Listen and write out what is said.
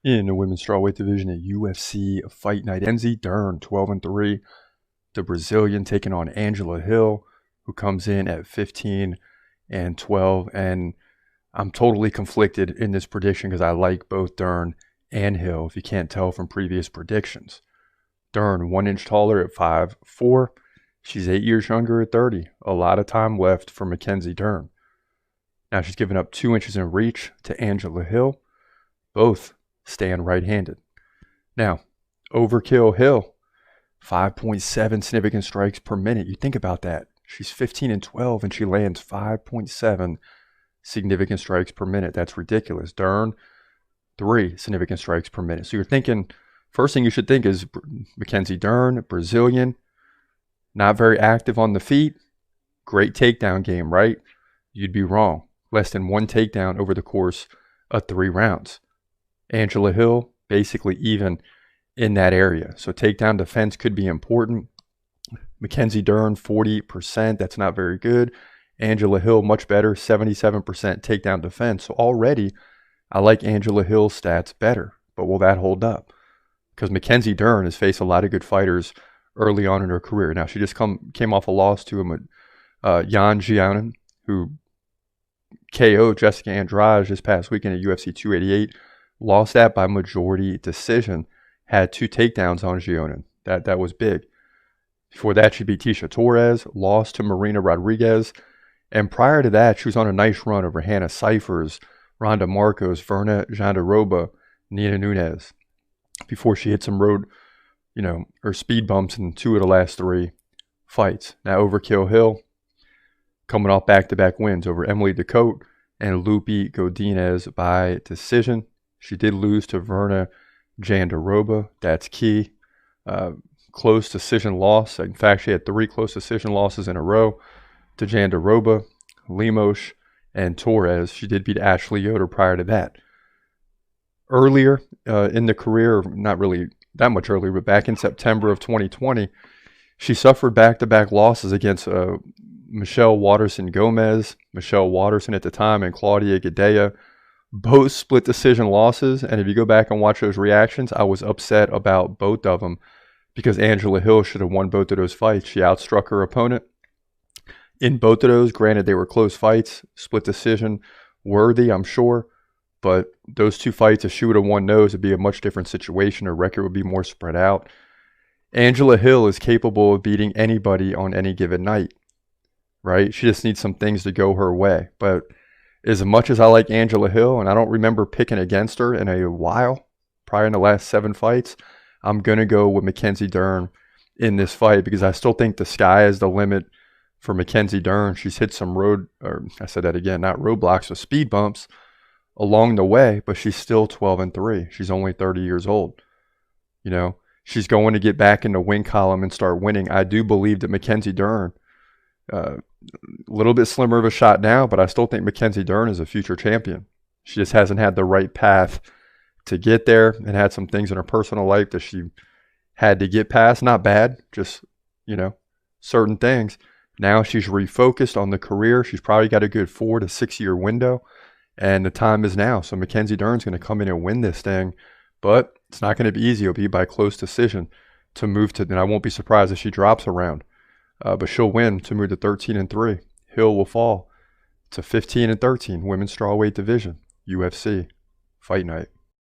In the women's strawweight division at UFC Fight Night, Mackenzie Dern, 12-3. The Brazilian taking on Angela Hill, who comes in at 15-12. And I'm totally conflicted in this prediction because I like both Dern and Hill, if you can't tell from previous predictions. Dern, 1 inch taller at 5'4". She's 8 years younger at 30. A lot of time left for Mackenzie Dern. Now she's given up 2 inches in reach to Angela Hill. Both stand right-handed. Now, Overkill Hill, 5.7 significant strikes per minute. You think about that. She's 15-12 and she lands 5.7 significant strikes per minute. That's ridiculous. Dern, 3 significant strikes per minute. So you're thinking, first thing you should think is Mackenzie Dern, Brazilian, not very active on the feet, great takedown game, right? You'd be wrong. Less than 1 takedown over the course of 3 rounds. Angela Hill, basically even in that area. So takedown defense could be important. Mackenzie Dern, 40%. That's not very good. Angela Hill, much better, 77% takedown defense. So already, I like Angela Hill's stats better. But will that hold up? Because Mackenzie Dern has faced a lot of good fighters early on in her career. Now, she just came off a loss to Jan Jianen, who KO'd Jessica Andrade this past weekend at UFC 288. Lost that by majority decision. Had 2 takedowns on Jianen. That was big. Before that, she beat Tisha Torres. Lost to Marina Rodriguez. And prior to that, she was on a nice run over Hannah Cifers, Ronda Marcos, Verna Jandiroba, Nina Nunes. Before she hit some road, or speed bumps in 2 of the last 3 fights. Now, Overkill Hill, coming off back-to-back wins over Emily Ducote and Lupi Godinez by decision. She did lose to Verna Jandiroba. That's key. Close decision loss. In fact, she had 3 close decision losses in a row to Jandiroba, Lemos, and Torres. She did beat Ashley Yoder prior to that. Earlier in the career, not really that much earlier, but back in September of 2020, she suffered back-to-back losses against Michelle Waterson-Gomez, Michelle Waterson at the time, and Claudia Gadelha. Both split decision losses, and if you go back and watch those reactions, I was upset about both of them because Angela Hill should have won both of those fights. She outstruck her opponent in both of those. Granted, they were close fights, split decision worthy, I'm sure, but those 2 fights, if she would have won those, it'd be a much different situation. Her record would be more spread out. Angela Hill is capable of beating anybody on any given night, right? She just needs some things to go her way, but as much as I like Angela Hill, and I don't remember picking against her in a while, probably in the last 7 fights, I'm going to go with Mackenzie Dern in this fight because I still think the sky is the limit for Mackenzie Dern. She's hit some not roadblocks, but speed bumps along the way, but she's still 12-3. She's only 30 years old. She's going to get back in the win column and start winning. I do believe that Mackenzie Dern, a little bit slimmer of a shot now, but I still think Mackenzie Dern is a future champion. She just hasn't had the right path to get there and had some things in her personal life that she had to get past. Not bad, just, certain things. Now she's refocused on the career. She's probably got a good 4 to 6 year window, and the time is now. So Mackenzie Dern's going to come in and win this thing, but it's not going to be easy. It'll be by close decision to move to, and I won't be surprised if she drops a round. But she'll win to move to 13-3. Hill will fall to 15-13. Women's strawweight division. UFC Fight Night.